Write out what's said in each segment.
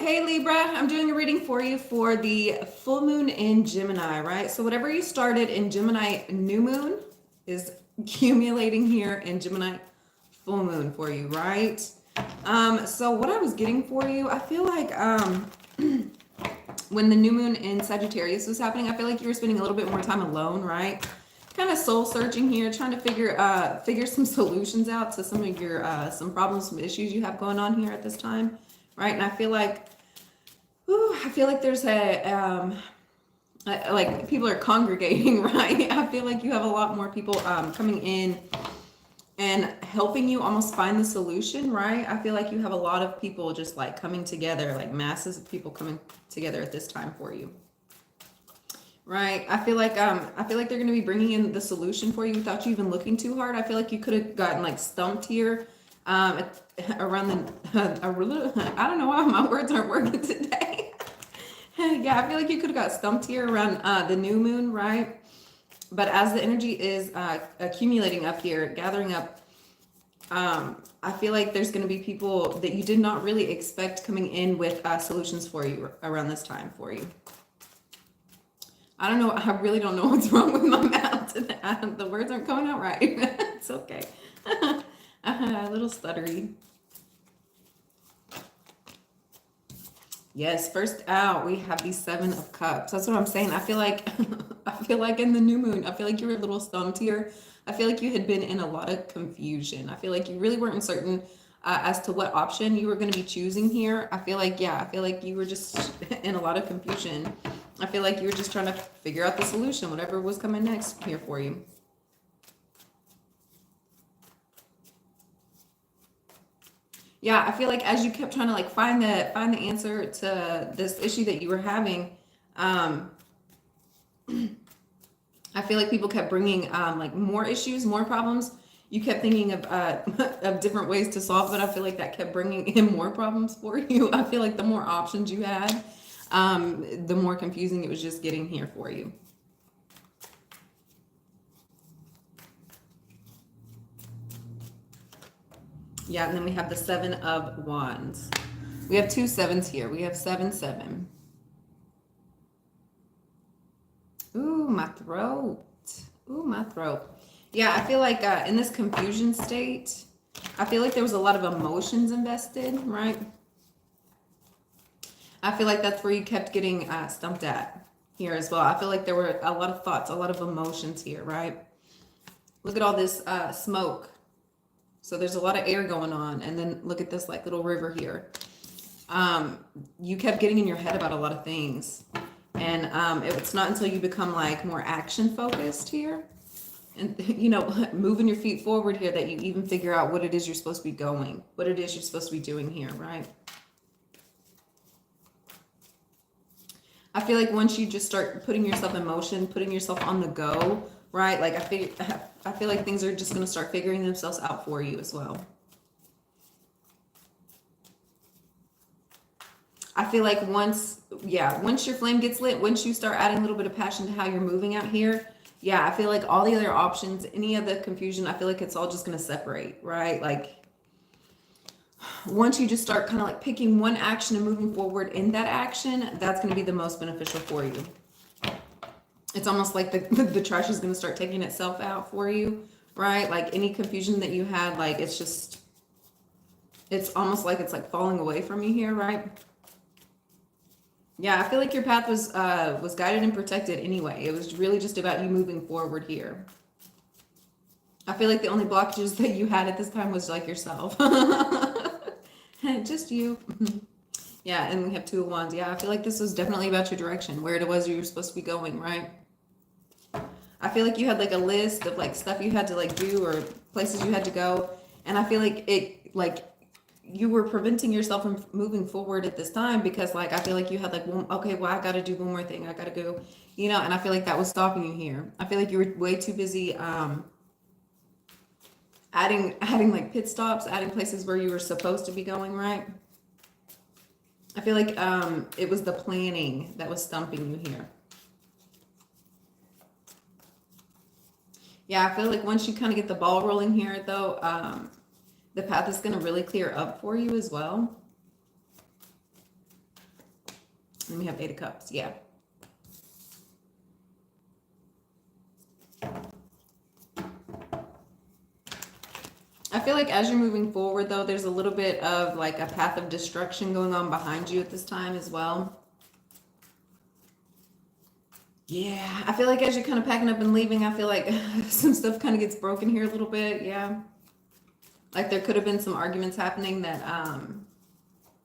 Okay, Libra, I'm doing a reading for you for the full moon in Gemini, right? So whatever you started in Gemini new moon is accumulating here in Gemini full moon for you, right? So what I was getting for you, I feel like when the new moon in Sagittarius was happening, I feel like you were spending a little bit more time alone, right? Kind of soul searching here, trying to figure some solutions out to some of your some problems, some issues you have going on here at this time, right? And I feel like, there's like people are congregating, right? I feel like you have a lot more people coming in and helping you almost find the solution, right? I feel like you have a lot of people just like coming together, like masses of people coming together at this time for you. Right. I feel like they're going to be bringing in the solution for you without you even looking too hard. I feel like you could have gotten like stumped here around the I don't know why my words aren't working today. Yeah, I feel like you could have got stumped here around the new moon, right? But as the energy is accumulating up here, gathering up, I feel like there's going to be people that you did not really expect coming in with solutions for you around this time for you. I don't know. I really don't know what's wrong with my mouth today. The words aren't coming out right. It's okay. A little stuttery. Yes, first out we have the Seven of Cups. That's what I'm saying. I feel like in the new moon, I feel like you were a little stumped here. I feel like you had been in a lot of confusion. I feel like you really weren't certain as to what option you were going to be choosing here. I feel like you were just in a lot of confusion. I feel like you were just trying to figure out the solution, whatever was coming next here for you. Yeah, I feel like as you kept trying to like find the answer to this issue that you were having, I feel like people kept bringing like more issues, more problems. You kept thinking of of different ways to solve it. I feel like that kept bringing in more problems for you. I feel like the more options you had, the more confusing it was just getting here for you. Yeah, and then we have the Seven of Wands. We have two sevens here. We have 7, 7. Ooh, my throat. Ooh, my throat. Yeah, I feel like in this confusion state, I feel like there was a lot of emotions invested, right? I feel like that's where you kept getting stumped at here as well. I feel like there were a lot of thoughts, a lot of emotions here, right? Look at all this smoke. So there's a lot of air going on. And then look at this like little river here. You kept getting in your head about a lot of things. And it's not until you become like more action focused here and, you know, moving your feet forward here that you even figure out what it is you're supposed to be going, what it is you're supposed to be doing here, right? I feel like once you just start putting yourself in motion, putting yourself on the go, right? Like I feel like things are just going to start figuring themselves out for you as well. I feel like once your flame gets lit, once you start adding a little bit of passion to how you're moving out here, yeah, I feel like all the other options, any of the confusion, I feel like it's all just going to separate, right? Like once you just start kind of like picking one action and moving forward in that action, that's going to be the most beneficial for you. It's almost like the trash is going to start taking itself out for you, right? Like any confusion that you had, like it's almost like it's like falling away from you here, right? Yeah, I feel like your path was guided and protected anyway. It was really just about you moving forward here. I feel like the only blockages that you had at this time was like yourself. Just you. Yeah, and we have 2 of Wands. Yeah, I feel like this was definitely about your direction, where it was you were supposed to be going, right? I feel like you had like a list of like stuff you had to like do or places you had to go. And I feel like you were preventing yourself from moving forward at this time because like I feel like you had like, well, okay, well, I got to do one more thing. I got to go, you know, and I feel like that was stopping you here. I feel like you were way too busy adding like pit stops, adding places where you were supposed to be going, right? I feel like it was the planning that was stumping you here. Yeah, I feel like once you kind of get the ball rolling here, though, the path is going to really clear up for you as well. And we have Eight of Cups. Yeah. I feel like as you're moving forward, though, there's a little bit of like a path of destruction going on behind you at this time as well. Yeah, I feel like as you're kind of packing up and leaving, I feel like some stuff kind of gets broken here a little bit. Yeah. Like there could have been some arguments happening that,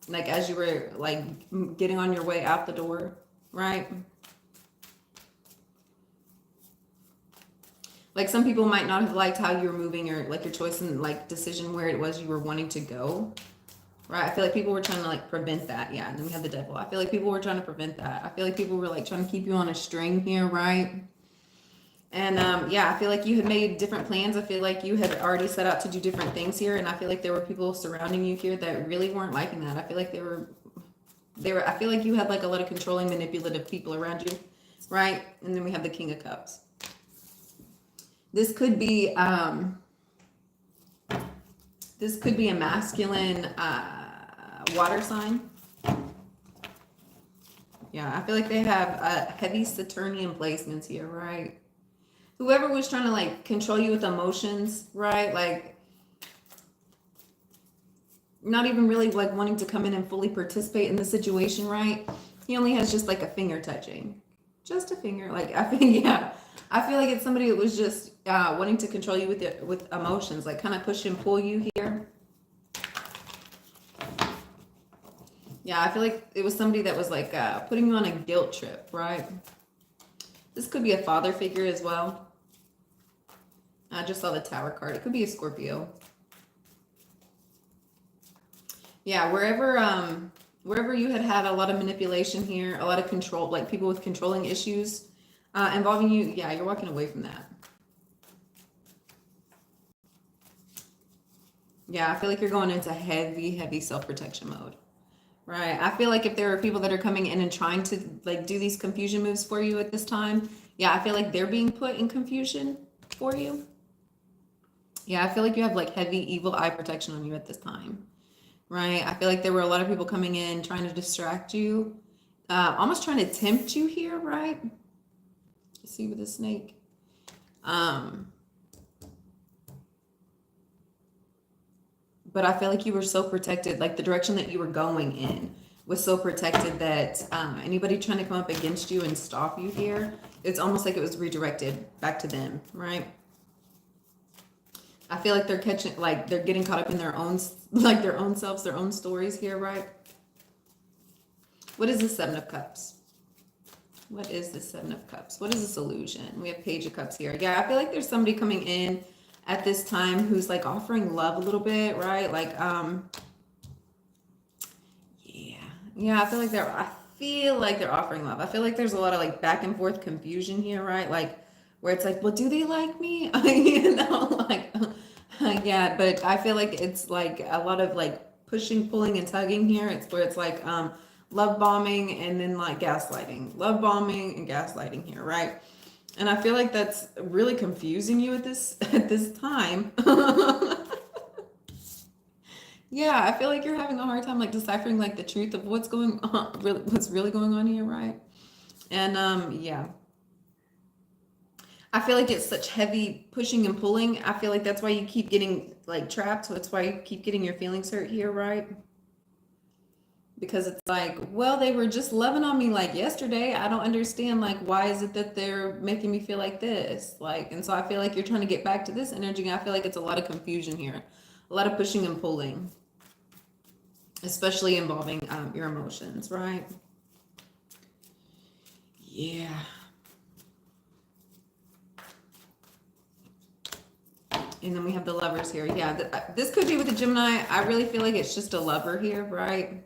like as you were like getting on your way out the door, right? Like some people might not have liked how you were moving or like your choice and like decision where it was you were wanting to go. Right. I feel like people were trying to like prevent that. Yeah. And then we have the devil. I feel like people were trying to prevent that. I feel like people were like trying to keep you on a string here. Right. And yeah, I feel like you had made different plans. I feel like you had already set out to do different things here. And I feel like there were people surrounding you here that really weren't liking that. I feel like I feel like you had like a lot of controlling, manipulative people around you. Right. And then we have the King of Cups. This could be a masculine water sign. Yeah, I feel like they have heavy Saturnian placements here, right? Whoever was trying to like control you with emotions, right? Like not even really like wanting to come in and fully participate in the situation, right? He only has just like a finger touching. Just a finger. Like I think, yeah. I feel like it's somebody that was just wanting to control you with emotions, like kind of push and pull you here. Yeah, I feel like it was somebody that was like putting you on a guilt trip, right? This could be a father figure as well. I just saw the Tower card. It could be a Scorpio. Yeah, wherever you had a lot of manipulation here, a lot of control, like people with controlling issues involving you, yeah, you're walking away from that. Yeah, I feel like you're going into heavy self-protection mode. Right. I feel like if there are people that are coming in and trying to like do these confusion moves for you at this time, yeah, I feel like they're being put in confusion for you. Yeah, I feel like you have like heavy evil eye protection on you at this time. Right. I feel like there were a lot of people coming in trying to distract you, almost trying to tempt you here, right? See with the snake. But I feel like you were so protected, like the direction that you were going in was so protected that anybody trying to come up against you and stop you here, it's almost like it was redirected back to them, right? I feel like they're catching, like they're getting caught up in their own, like their own selves, their own stories here, right? What is the Seven of Cups? What is the Seven of Cups? What is this illusion? We have Page of Cups here. Yeah, I feel like there's somebody coming in at this time who's like offering love a little bit, right? Like, yeah, I feel like they're offering love. I feel like there's a lot of like back and forth confusion here, right? Like where it's like, well, do they like me? You know, like, yeah, but I feel like it's like a lot of like pushing, pulling, and tugging here. It's where it's like, love bombing and then like gaslighting, love bombing and gaslighting here, right? And I feel like that's really confusing you at this time. Yeah, I feel like you're having a hard time like deciphering like the truth of what's going on, really, what's really going on here, right? And yeah. I feel like it's such heavy pushing and pulling. I feel like that's why you keep getting like trapped. So that's why you keep getting your feelings hurt here, right? Because it's like, well, they were just loving on me like yesterday. I don't understand, like, why is it that they're making me feel like this? Like, and so I feel like you're trying to get back to this energy. And I feel like it's a lot of confusion here, a lot of pushing and pulling, especially involving your emotions, right? Yeah. And then we have the Lovers here. Yeah, this could be with the Gemini. I really feel like it's just a lover here, right?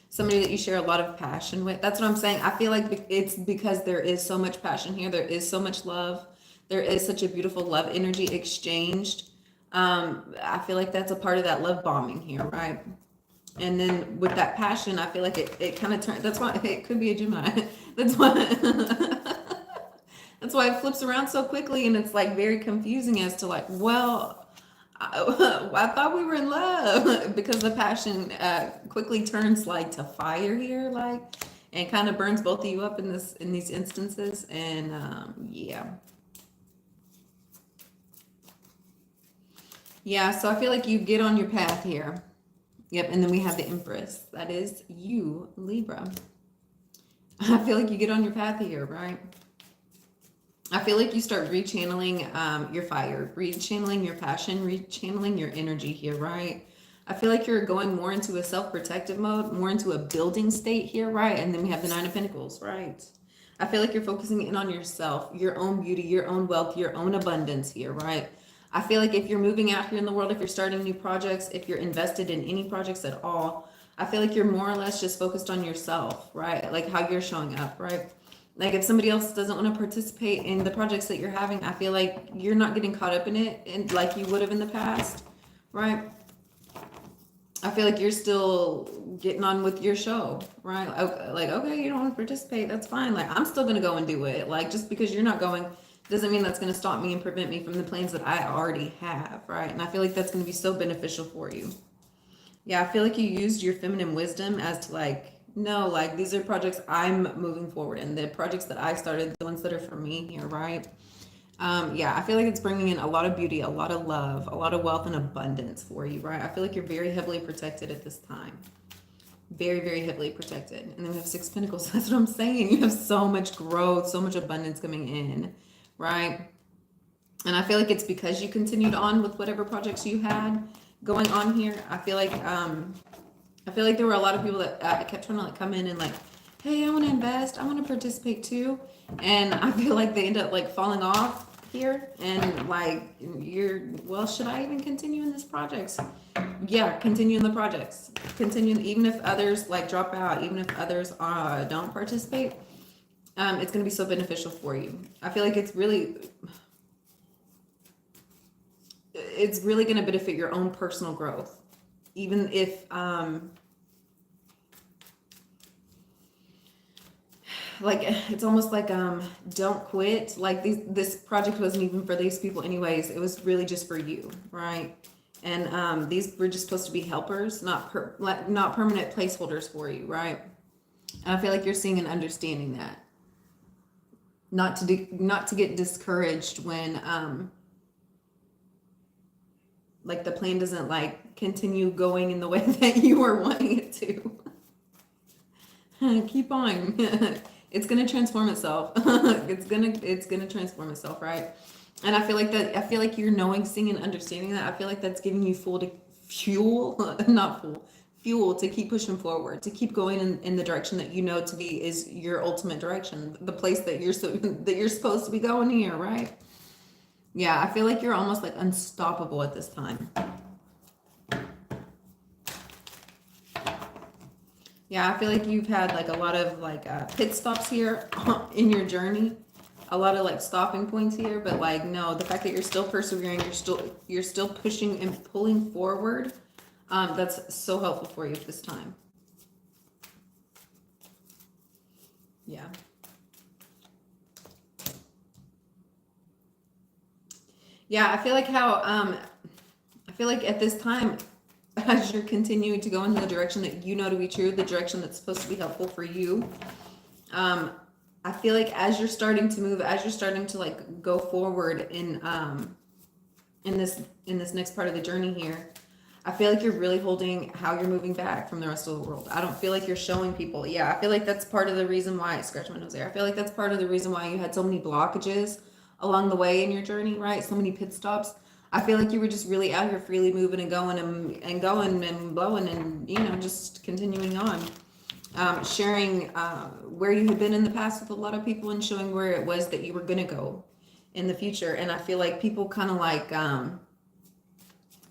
Somebody that you share a lot of passion with. That's what I'm saying. I feel like it's because there is so much passion here. There is so much love. There is such a beautiful love energy exchanged. I feel like that's a part of that love bombing here, right? And then with that passion, I feel like it kind of turns. That's why it could be a Gemini. That's why. That's why it flips around so quickly, and it's like very confusing as to like, well, I thought we were in love because the passion quickly turns like to fire here, like, and kind of burns both of you up in these instances. And yeah, yeah. So I feel like you get on your path here. Yep, and then we have the Empress. That is you, Libra. I feel like you get on your path here, right? I feel like you start rechanneling your fire, rechanneling your passion, rechanneling your energy here, right? I feel like you're going more into a self-protective mode, more into a building state here, right? And then we have the Nine of Pentacles, right? I feel like you're focusing in on yourself, your own beauty, your own wealth, your own abundance here, right? I feel like if you're moving out here in the world, if you're starting new projects, if you're invested in any projects at all, I feel like you're more or less just focused on yourself, right? Like how you're showing up, right? Like if somebody else doesn't want to participate in the projects that you're having, I feel like you're not getting caught up in it and like you would have in the past, right? I feel like you're still getting on with your show, right? Like, okay, you don't want to participate, that's fine. Like, I'm still gonna go and do it. Like, just because you're not going doesn't mean that's gonna stop me and prevent me from the plans that I already have, right? And I feel like that's gonna be so beneficial for you. Yeah, I feel like you used your feminine wisdom as to like, no, like these are projects I'm moving forward in. The projects that I started, the ones that are for me here, right? Yeah, I feel like it's bringing in a lot of beauty, a lot of love, a lot of wealth and abundance for you, right? I feel like you're very heavily protected at this time. Very, very heavily protected. And then we have Six Pentacles. That's what I'm saying. You have so much growth, so much abundance coming in, right? And I feel like it's because you continued on with whatever projects you had going on here. I feel like there were a lot of people that kept trying to like come in and like, hey, I want to invest, I want to participate too, and I feel like they end up like falling off here and like well, should I even continue in this projects? Yeah, continue in the projects, continue even if others like drop out, even if others don't participate. It's going to be so beneficial for you. I feel like it's really going to benefit your own personal growth, even if like it's almost like don't quit. Like this project wasn't even for these people anyways, it was really just for you, right? And these were just supposed to be helpers, not permanent placeholders for you, right? And I feel like you're seeing and understanding that, not to get discouraged when like the plan doesn't like continue going in the way that you were wanting it to. Keep on. It's gonna transform itself. It's gonna transform itself, right? And I feel like you're knowing, seeing, and understanding that. I feel like that's giving you fuel to keep pushing forward, to keep going in the direction that you know to be is your ultimate direction, the place that you're supposed to be going here, right? Yeah, I feel like you're almost like unstoppable at this time. Yeah, I feel like you've had like a lot of like pit stops here in your journey, a lot of like stopping points here, but like no, the fact that you're still persevering, you're still pushing and pulling forward, that's so helpful for you at this time. Yeah. Yeah, I feel like at this time, as you're continuing to go into the direction that you know to be true, the direction that's supposed to be helpful for you, I feel like as you're starting to move, as you're starting to like go forward in this next part of the journey here, I feel like you're really holding how you're moving back from the rest of the world. I don't feel like you're showing people. Yeah, I feel like that's part of the reason why, scratch my nose there. I feel like that's part of the reason why you had so many blockages along the way in your journey, right? So many pit stops. I feel like you were just really out here freely moving and going and going and blowing and, you know, just continuing on. Sharing where you had been in the past with a lot of people and showing where it was that you were going to go in the future. And I feel like people kind of like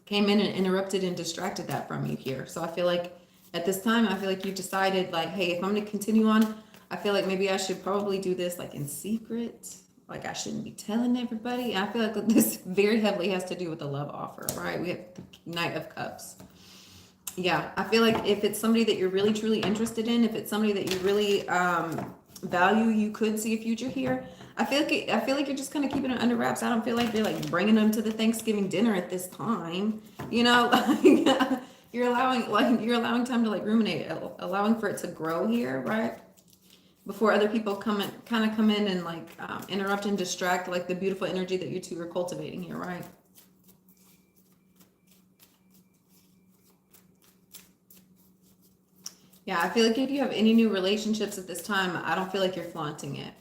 came in and interrupted and distracted that from you here. So I feel like at this time, I feel like you decided like, hey, if I'm going to continue on, I feel like maybe I should probably do this like in secret. Like I shouldn't be telling everybody. And I feel like this very heavily has to do with the love offer, right? We have the Knight of Cups. Yeah, I feel like if it's somebody that you're really truly interested in, if it's somebody that you really value you could see a future here. I feel like you're just kind of keeping it under wraps. I don't feel like you're like bringing them to the Thanksgiving dinner at this time. You know, like you're allowing time to like ruminate, allowing for it to grow here, right? Before other people come in and like interrupt and distract like the beautiful energy that you two are cultivating here, right? Yeah, I feel like if you have any new relationships at this time, I don't feel like you're flaunting it.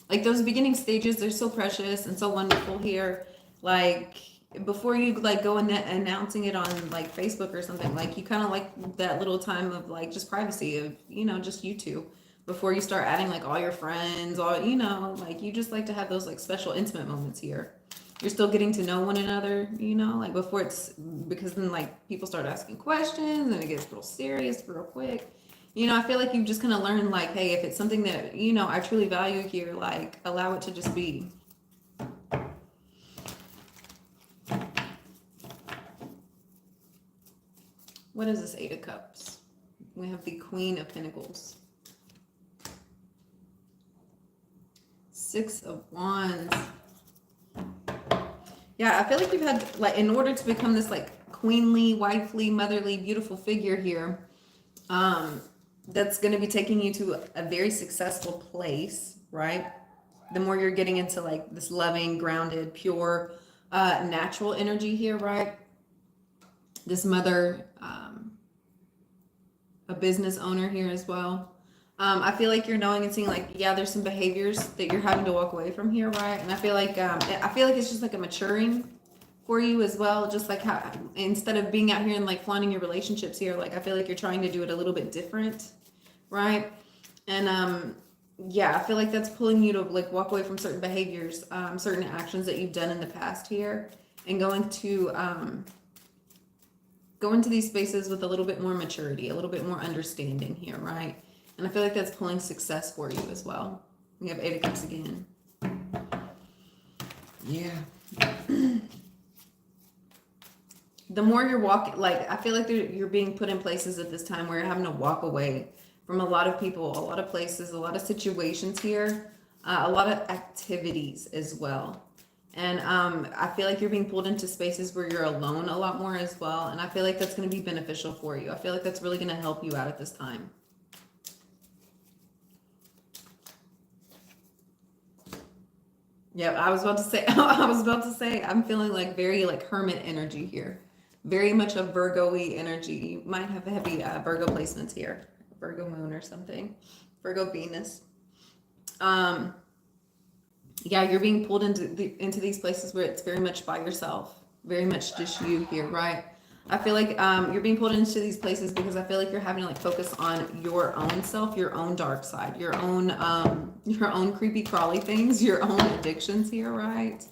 Like those beginning stages, they're so precious and so wonderful here. Like before you like go and announcing it on like Facebook or something, like you kind of like that little time of like just privacy of, you know, just you two before you start adding like all your friends, all, you know, like you just like to have those like special intimate moments here. You're still getting to know one another, you know, like before it's because then like people start asking questions and it gets real serious real quick. You know, I feel like you've just kind of learned like, hey, if it's something that, you know, I truly value here, like allow it to just be. What is this Eight of Cups? We have the Queen of Pentacles. Six of Wands. Yeah, I feel like you've had, like, in order to become this, like, queenly, wifely, motherly, beautiful figure here, that's going to be taking you to a very successful place, right? The more you're getting into, like, this loving, grounded, pure, natural energy here, right? This mother, a business owner here as well. I feel like you're knowing and seeing like, yeah, there's some behaviors that you're having to walk away from here, right? And I feel like it's just like a maturing for you as well. Just like how instead of being out here and like flaunting your relationships here, like I feel like you're trying to do it a little bit different, right? And yeah, I feel like that's pulling you to like walk away from certain behaviors, certain actions that you've done in the past here, and going to go into these spaces with a little bit more maturity, a little bit more understanding here, right? And I feel like that's pulling success for you as well. We have Eight of Cups again. Yeah. The more you're walking, like, I feel like you're being put in places at this time where you're having to walk away from a lot of people, a lot of places, a lot of situations here, a lot of activities as well. And I feel like you're being pulled into spaces where you're alone a lot more as well. And I feel like that's going to be beneficial for you. I feel like that's really going to help you out at this time. Yeah, I was about to say, I'm feeling like very like hermit energy here. Very much a Virgo-y energy. You might have heavy Virgo placements here. Virgo moon or something. Virgo Venus. Yeah, you're being pulled into these places where it's very much by yourself. Very much just you here, right? I feel like you're being pulled into these places because I feel like you're having to like focus on your own self, your own dark side, your own creepy crawly things, your own addictions here, right?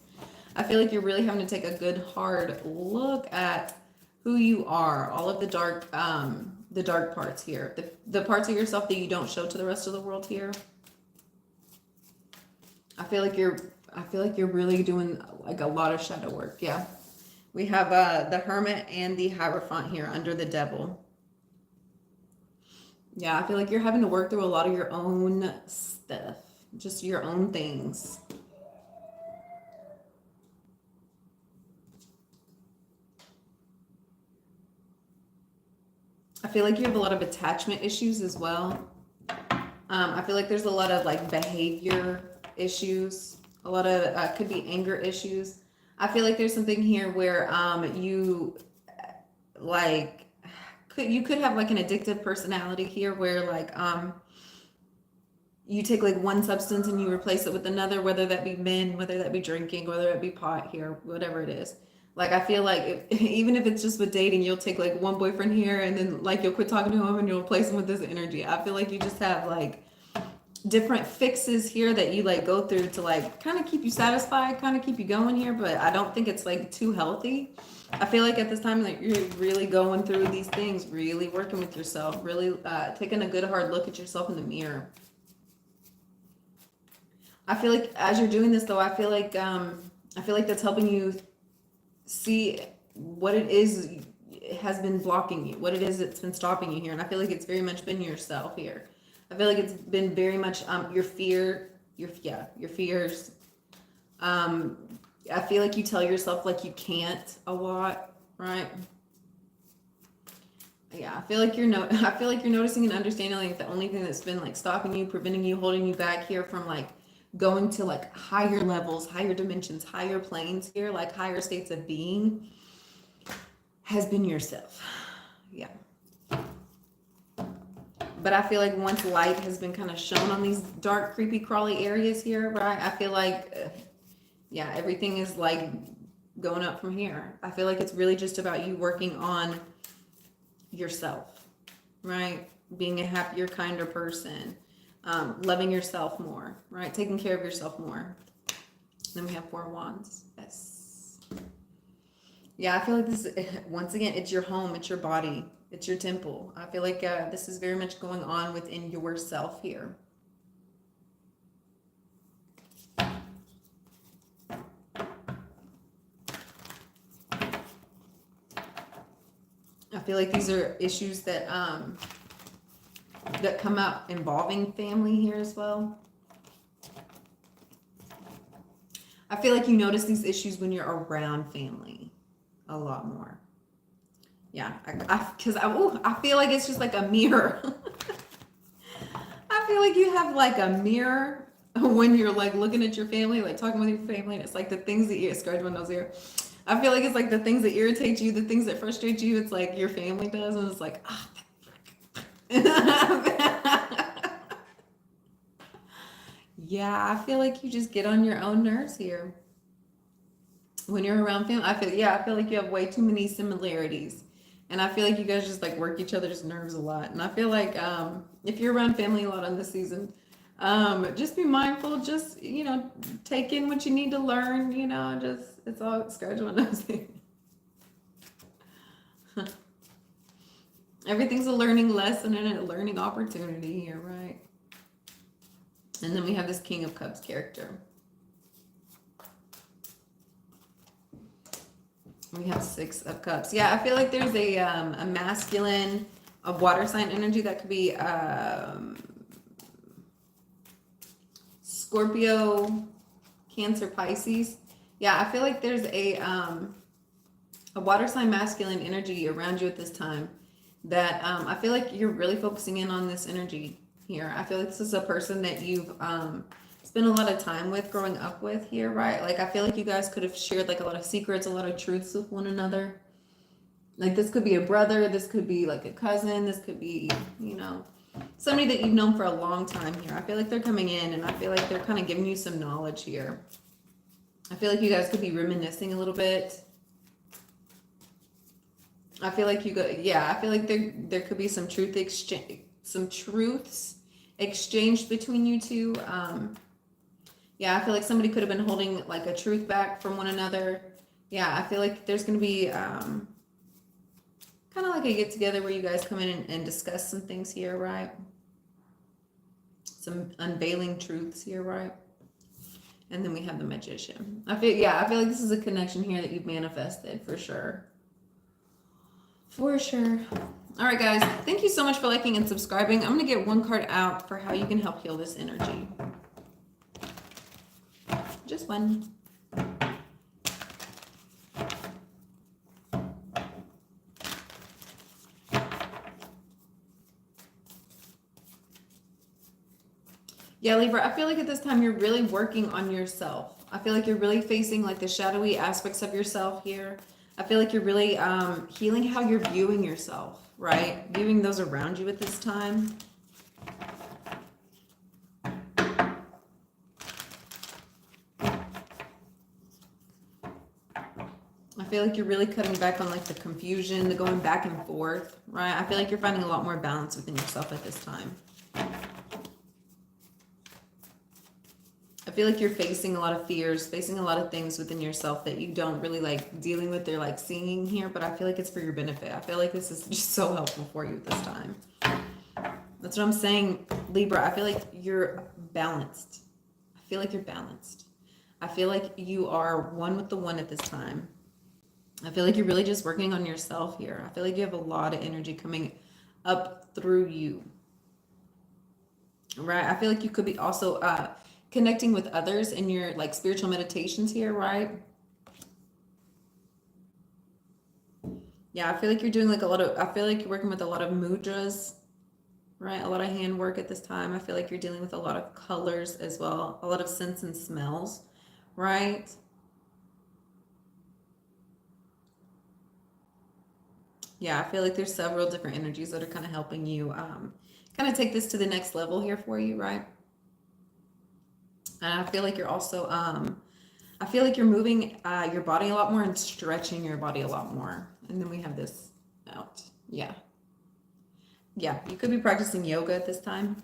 I feel like you're really having to take a good hard look at who you are, all of the dark parts here, the parts of yourself that you don't show to the rest of the world here. I feel like you're really doing like a lot of shadow work. Yeah. We have the Hermit and the Hierophant here under the Devil. Yeah, I feel like you're having to work through a lot of your own stuff, just your own things. I feel like you have a lot of attachment issues as well. I feel like there's a lot of like behavior issues, a lot of could be anger issues. I feel like there's something here where you like you could have like an addictive personality here where like you take like one substance and you replace it with another, whether that be men, whether that be drinking, whether it be pot here, whatever it is. Like I feel like even if it's just with dating, you'll take like one boyfriend here and then like you'll quit talking to him and you'll replace him with this energy. I feel like you just have like different fixes here that you like go through to like kind of keep you satisfied, kind of keep you going here, but I don't think it's like too healthy. I feel like at this time like you're really going through these things, really working with yourself, really taking a good hard look at yourself in the mirror. I feel like as you're doing this though, I feel like that's helping you see what it is has been blocking you, what it is that's been stopping you here. And I feel like it's very much been yourself here. I feel like it's been very much your fear, your fears. I feel like you tell yourself like you can't a lot, right? Yeah, I feel like I feel like you're noticing and understanding like the only thing that's been like stopping you, preventing you, holding you back here from like going to like higher levels, higher dimensions, higher planes here, like higher states of being, has been yourself. Yeah. But I feel like once light has been kind of shown on these dark, creepy, crawly areas here, right? I feel like, yeah, everything is like going up from here. I feel like it's really just about you working on yourself, right? Being a happier, kinder person, loving yourself more, right? Taking care of yourself more. Then we have 4 wands. Yes. Yeah, I feel like this, once again, it's your home, it's your body, it's your temple. I feel like this is very much going on within yourself here. I feel like these are issues that that come out involving family here as well. I feel like you notice these issues when you're around family a lot more. Yeah, because I feel like it's just like a mirror. I feel like you have like a mirror when you're like looking at your family, like talking with your family, and it's like the things that you scratch my nose here. I feel like it's like the things that irritate you, the things that frustrate you. It's like your family does, and it's like, ah. Yeah, I feel like you just get on your own nerves here when you're around family. I feel like you have way too many similarities, and I feel like you guys just like work each other's nerves a lot. And I feel like if you're around family a lot on this season, just be mindful. Just take in what you need to learn. Just it's all scratch my nose. Everything's a learning lesson and a learning opportunity here, right? And then we have this King of Cups character. We have 6 of Cups. Yeah, I feel like there's a masculine, a water sign energy that could be Scorpio, Cancer, Pisces. Yeah, I feel like there's a water sign masculine energy around you at this time that I feel like you're really focusing in on this energy here. I feel like this is a person that you've spent a lot of time with, growing up with here, right? Like I feel like you guys could have shared like a lot of secrets, a lot of truths with one another. Like this could be a brother, this could be like a cousin, this could be, somebody that you've known for a long time here. I feel like they're coming in and I feel like they're kind of giving you some knowledge here. I feel like you guys could be reminiscing a little bit. I feel like I feel like there could be some truths exchanged between you two. Yeah, I feel like somebody could have been holding like a truth back from one another. Yeah, I feel like there's going to be kind of like a get together where you guys come in and discuss some things here, right? Some unveiling truths here, right? And then we have the Magician. I feel like this is a connection here that you've manifested for sure. For sure. All right, guys. Thank you so much for liking and subscribing. I'm going to get one card out for how you can help heal this energy. Just one. Yeah, Libra, I feel like at this time you're really working on yourself. I feel like you're really facing like the shadowy aspects of yourself here. I feel like you're really healing how you're viewing yourself, right? Viewing those around you at this time. I feel like you're really cutting back on like the confusion, the going back and forth, right? I feel like you're finding a lot more balance within yourself at this time. I feel like you're facing a lot of fears, facing a lot of things within yourself that you don't really like dealing with or like seeing here, but I feel like it's for your benefit. I feel like this is just so helpful for you at this time. That's what I'm saying, Libra. I feel like you're balanced. I feel like you're balanced. I feel like you are one with the one at this time. I feel like you're really just working on yourself here. I feel like you have a lot of energy coming up through you. right? I feel like you could be also connecting with others in your like spiritual meditations here, right? Yeah, I feel like you're doing like a lot of, I feel like you're working with a lot of mudras, right? A lot of handwork at this time. I feel like you're dealing with a lot of colors as well, a lot of scents and smells, right? Yeah, I feel like there's several different energies that are kind of helping you kind of take this to the next level here for you, right? And I feel like you're also, I feel like you're moving your body a lot more and stretching your body a lot more. And then we have this out. Yeah. Yeah, you could be practicing yoga at this time.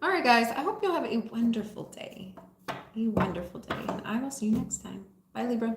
All right, guys, I hope you'll have a wonderful day. A wonderful day. And I will see you next time. Bye, Libra.